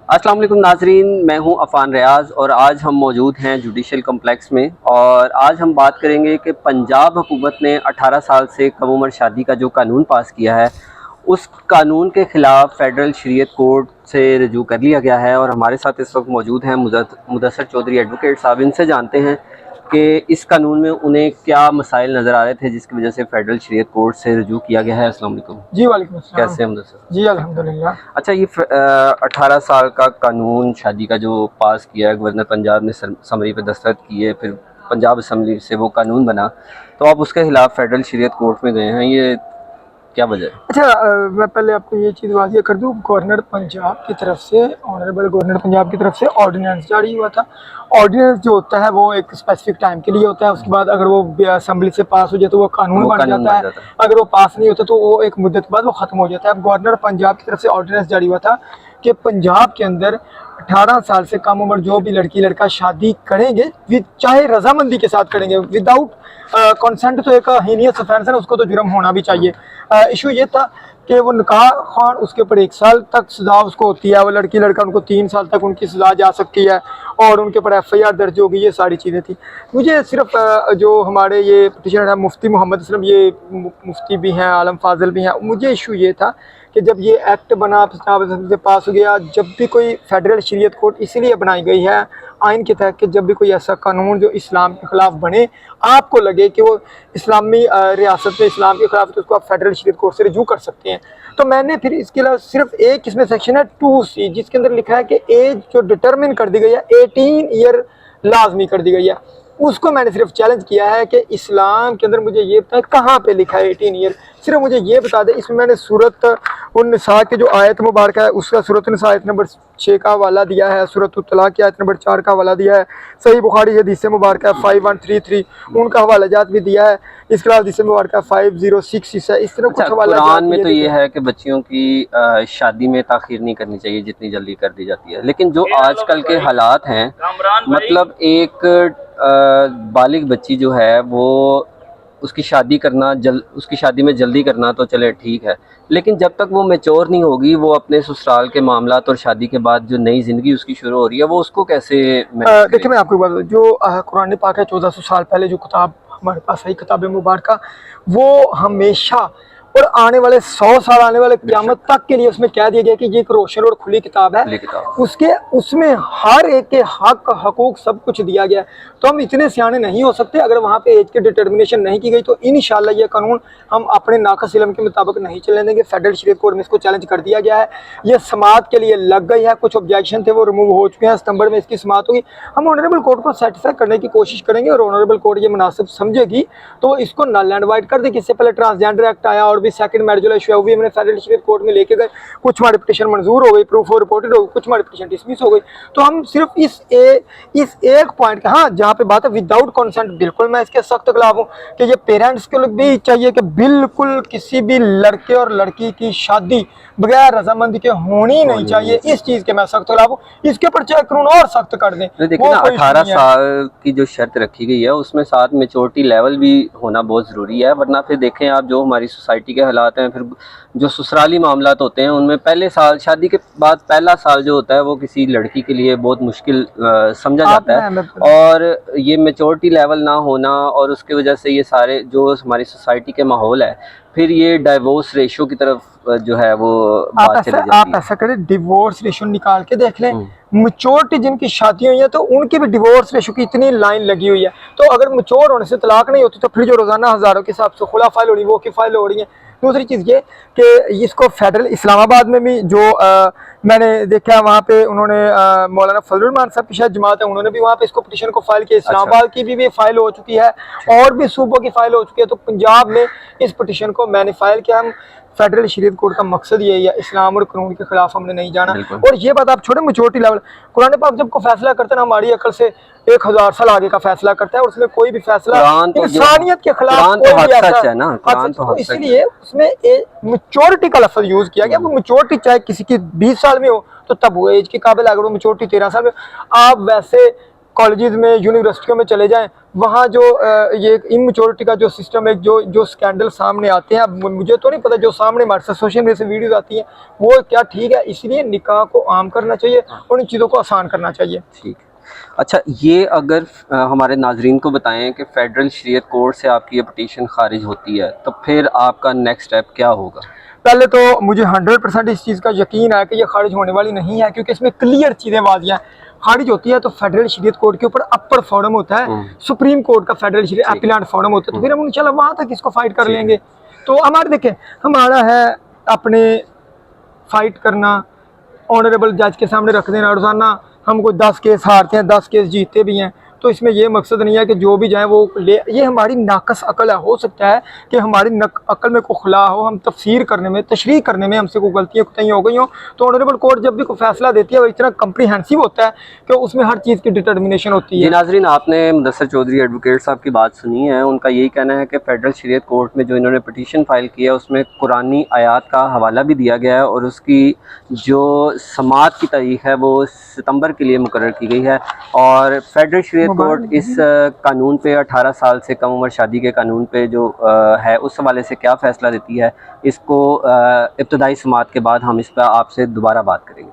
अस्सलाम वालेकुम नाजरीन, मैं हूं अफ़ान रियाज और आज हम मौजूद हैं जुडिशल कम्प्लेक्स में। और आज हम बात करेंगे कि पंजाब हुकूमत ने 18 साल से कम उम्र शादी का जो कानून पास किया है, उस कानून के ख़िलाफ़ फ़ेडरल शरीयत कोर्ट से रजू कर लिया गया है। और हमारे साथ इस वक्त मौजूद हैं मुदस्सर चौधरी एडवोकेट साहब। इनसे जानते हैं कि इस कानून में उन्हें क्या मसाइल नज़र आ रहे थे जिसकी वजह से फ़ेडरल शरीयत कोर्ट से रजू किया गया है। अस्सलाम वालेकुम। जी वालेकुम अस्सलाम। कैसे हैं मुदस्सर? जी अल्हम्दुलिल्लाह। अच्छा, ये 18 साल का कानून शादी का जो पास किया है गवर्नर पंजाब ने, समरी पे दस्तखत किए, फिर पंजाब असम्बली से वो कानून बना, तो आप उसके खिलाफ फेडरल शरीयत कोर्ट में गए हैं, ये क्या वजह है? अच्छा, मैं पहले आपको ये चीज़ वाज़िह कर दूँ, गवर्नर पंजाब की तरफ से, ऑनरेबल गवर्नर पंजाब की तरफ से ऑर्डिनेंस जारी हुआ था। ऑर्डिनेंस जो होता है वो एक स्पेसिफिक टाइम के लिए होता है, उसके बाद अगर वो असम्बली से पास हो जाए तो वो कानून बन जाता है। अगर वो पास नहीं होता तो वो एक मुद्दत बाद वो ख़त्म हो जाता है। अब गवर्नर पंजाब की तरफ से ऑर्डिनेंस जारी हुआ था कि पंजाब के अंदर 18 साल से कम उम्र जो भी लड़की लड़का शादी करेंगे, चाहे रजामंदी के साथ करेंगे, विदाउट कंसेंट तो एक हीनियस ऑफेंस है, उसको तो जुर्म होना भी चाहिए। इशू ये था कि वो निकाह खान, उसके ऊपर 1 साल तक सजा उसको होती है, वो लड़की लड़का उनको 3 साल तक उनकी सजा जा सकती है और उनके ऊपर FIR दर्ज होगी। ये सारी चीज़ें थी। मुझे सिर्फ जो हमारे ये पिटिशनर है मुफ्ती मोहम्मद असलम, ये मुफ्ती भी हैं, आलम फाजिल भी हैं, मुझे इशू ये था कि जब ये एक्ट बना, पंजाब से पास हो गया, जब भी कोई फेडरल शरीयत कोर्ट इसीलिए बनाई गई है आइन के तहत कि जब भी कोई ऐसा कानून जो इस्लाम के ख़िलाफ़ बने, आपको लगे कि वो इस्लामी रियासत में इस्लाम के ख़िलाफ़, तो उसको आप फेडरल शरीयत कोर्ट से रजू कर सकते हैं। तो मैंने फिर इसके अलावा सिर्फ एक इसमें सेक्शन है 2C, जिसके अंदर लिखा है कि एज जो डिटरमिन कर दी गई है 18 ईयर लाजमी कर दी गई है, उसको मैंने सिर्फ चैलेंज किया है कि इस्लाम के अंदर मुझे ये बताए कहाँ पे लिखा है 18 ईयर, सिर्फ मुझे ये बता दे। इसमें मैंने सूरत उन निसा के जो आयत मुबारक है उसका सूरत निसा आयत नंबर 6 का हवाला दिया है, सूरत तलाक की आयत नंबर 4 का हवाला दिया है, सही बुखारी हदीस मुबारक है 5133 उनका हवाला जात भी दिया है, इसके अलावा हदीस मुबारक 506 है। इस तरह कुछ हवाला कुरान में तो ये है कि बच्चियों की शादी में ताख़ीर नहीं करनी चाहिए, जितनी जल्दी कर दी जाती है। लेकिन जो आजकल के हालात हैं, मतलब एक बालिग बच्ची जो है वो उसकी शादी करना उसकी शादी में जल्दी करना तो चले ठीक है, लेकिन जब तक वो मैच्योर नहीं होगी, वो अपने ससुराल के मामलात और शादी के बाद जो नई ज़िंदगी उसकी शुरू हो रही है, वो उसको कैसे देखिए, मैं आपको बात जो कुरान पाक है 1400 साल पहले जो किताब हमारे पास है, किताब मुबारक, वो हमेशा और आने वाले 100 साल, आने वाले क़यामत तक के लिए उसमें कह दिया गया कि ये एक रोशन और खुली किताब है। उसके उसमें हर एक के हक हकूक सब कुछ दिया गया है। तो हम इतने सियाने नहीं हो सकते, अगर वहाँ पे एज की डिटर्मिनेशन नहीं की गई तो इंशाल्लाह ये कानून हम अपने नाक़िस इल्म के मुताबिक नहीं चलने देंगे। फेडरल शरीयत कोर्ट में इसको चैलेंज कर दिया गया है, ये समाअत के लिए लग गई है। कुछ ऑब्जेक्शन थे वो रिमूव हो चुके हैं, सितंबर में इसकी समाअत होगी। हम ऑनरेबल कोर्ट को सेटिस्फाई करने की कोशिश करेंगे और ऑनरेबल कोर्ट ये मुनासिब समझेगी तो इसको नल एंड वाइड कर देगी। इससे पहले ट्रांसजेंडर एक्ट आया और भी सेकंड मैरिज इशू है, वो भी हमने फेडरल शरीयत कोर्ट में लेके गए। कुछ हमारी पिटीशन मंजूर हो गई, प्रूफ और रिपोर्टेड हो गई, कुछ हमारी पिटीशन डिसमिस हो गई। तो हम सिर्फ इस एक पॉइंट का, हाँ, जहाँ पे बात है विदाउट कंसेंट, बिल्कुल मैं इसके सख्त खिलाफ हूँ कि ये पेरेंट्स के लिए भी चाहिए कि बिल्कुल किसी भी लड़के और लड़की की शादी बगैर रजामंदी के होनी नहीं चाहिए। इस चीज के मैं सख्त खिलाफ हूँ। इसके ऊपर चाहे कानून और सख्त कर दें। देखिए ना, 18 साल की जो शर्त रखी गई है उसमें साथ मेच्योरिटी लेवल भी होना बहुत ज़रूरी है, वरना फिर देखें आप जो हमारी सोसाइटी के हालात हैं, फिर जो ससुराली मामलात होते हैं उनमें पहले साल, शादी के बाद पहला साल जो होता है वो किसी लड़की के लिए बहुत मुश्किल समझा जाता है। और ये मेच्योरिटी लेवल ना होना और उसकी वजह से ये सारे जो हमारी सोसाइटी के माहौल है, फिर ये डाइवोर्स रेशो की तरफ जो है वो बात चली जाती है। आप ऐसा करें, डिवोर्स रेशो निकाल के देख लें, मैच्योरिटी जिनकी शादी हुई है तो उनकी भी डिवोर्स रेशो की इतनी लाइन लगी हुई है। तो अगर मैच्योर होने से तलाक नहीं होती तो फिर जो रोजाना हज़ारों के हिसाब से खुला फाइल हो रही है वो की फाइल हो रही है। दूसरी चीज़ ये कि इसको फेडरल इस्लामाबाद में भी जो मैंने देखा वहाँ पे उन्होंने मौलाना फजलुर रहमान साहब की शायद जमात है, उन्होंने भी वहाँ पे इसको पिटीशन को फाइल किया। इस्लामाबाद की भी फाइल हो चुकी है और भी सूबों की फाइल हो चुकी है। तो पंजाब में इस पिटीशन को मैंने फाइल किया। हम फेडरल शरीयत कोर्ट का मकसद यही है, इस्लाम और कानून के खिलाफ हमने नहीं जाना। और ये बात आप छोड़े मैच्योरिटी लेवल, कुरान पाक जब को फैसला करते हैं हमारी अकल से 1000 साल आगे का फैसला करता है और उसमें कोई भी फैसला इंसानियत के खिलाफ कोई भी ऐसा, इसलिए उसमें मैच्योरिटी का लफ्ज यूज किया गया। वो मैच्योरिटी चाहे किसी की 20 साल में हो तो तब वो एज के काबिल, अगर वो मैच्योरिटी 13 साल में, आप वैसे कॉलेजेस में, यूनिवर्सिटियों में चले जाएं, वहाँ जो ये इमेच्योरिटी का जो सिस्टम है, जो स्कैंडल सामने आते हैं, अब मुझे तो नहीं पता, जो सामने हमारे साथ सोशल मीडिया से वीडियोस आती हैं वो क्या ठीक है। इसलिए निकाह को आम करना चाहिए और इन चीज़ों को आसान करना चाहिए। ठीक है। अच्छा, ये अगर हमारे नाजरीन को बताएं कि फेडरल शरीयत कोर्ट से आपकी ये पटिशन खारिज होती है तो फिर आपका नेक्स्ट स्टेप क्या होगा? पहले तो मुझे 100% इस चीज़ का यकीन है कि ये खारिज होने वाली नहीं है, क्योंकि इसमें क्लियर चीज़ें वाज़ियाँ हैं। खारिज होती है तो फेडरल शरीयत कोर्ट के ऊपर अपर फोरम होता है, सुप्रीम कोर्ट का फेडरल शरीयत अपीलेट फोरम होता है, तो फिर हम इंशाल्लाह वहाँ तक इसको फाइट कर लेंगे। तो हमारे देखें, हमारा है अपने फाइट करना, ऑनरेबल जज के सामने रख देना, रोज़ाना हम कोई 10 केस हारते हैं, 10 केस जीतते भी हैं, तो इसमें ये मकसद नहीं है कि जो भी जाए वो ले। ये हमारी नाकस अकल है। हो सकता है कि हमारी अकल में कोई खला हो, हम तफसीर करने में, तशरीह करने में हमसे कोई गलतियाँ कोताहियाँ हो गई हो, तो ऑनरेबल कोर्ट जब भी कोई फैसला देती है वो इतना कम्प्रीहेंसिव होता है कि उसमें हर चीज़ की डिटर्मिनेशन होती है। जी नाजरीन, आपने मुदस्सर चौधरी एडवोकेट साहब की बात सुनी है। उनका यही कहना है कि फेडरल शरीयत कोर्ट में जो इन्होंने पटिशन फाइल किया है उसमें कुरानी आयात का हवाला भी दिया गया है और उसकी जो समाअत की तारीख है वो सितंबर के लिए मुकर्रर की गई है। और फेडरल शरीयत कोर्ट इस कानून पे 18 साल से कम उम्र शादी के कानून पे जो है उस हवाले से क्या फ़ैसला देती है, इसको इब्तदाई समाअत के बाद हम इस पर आपसे दोबारा बात करेंगे।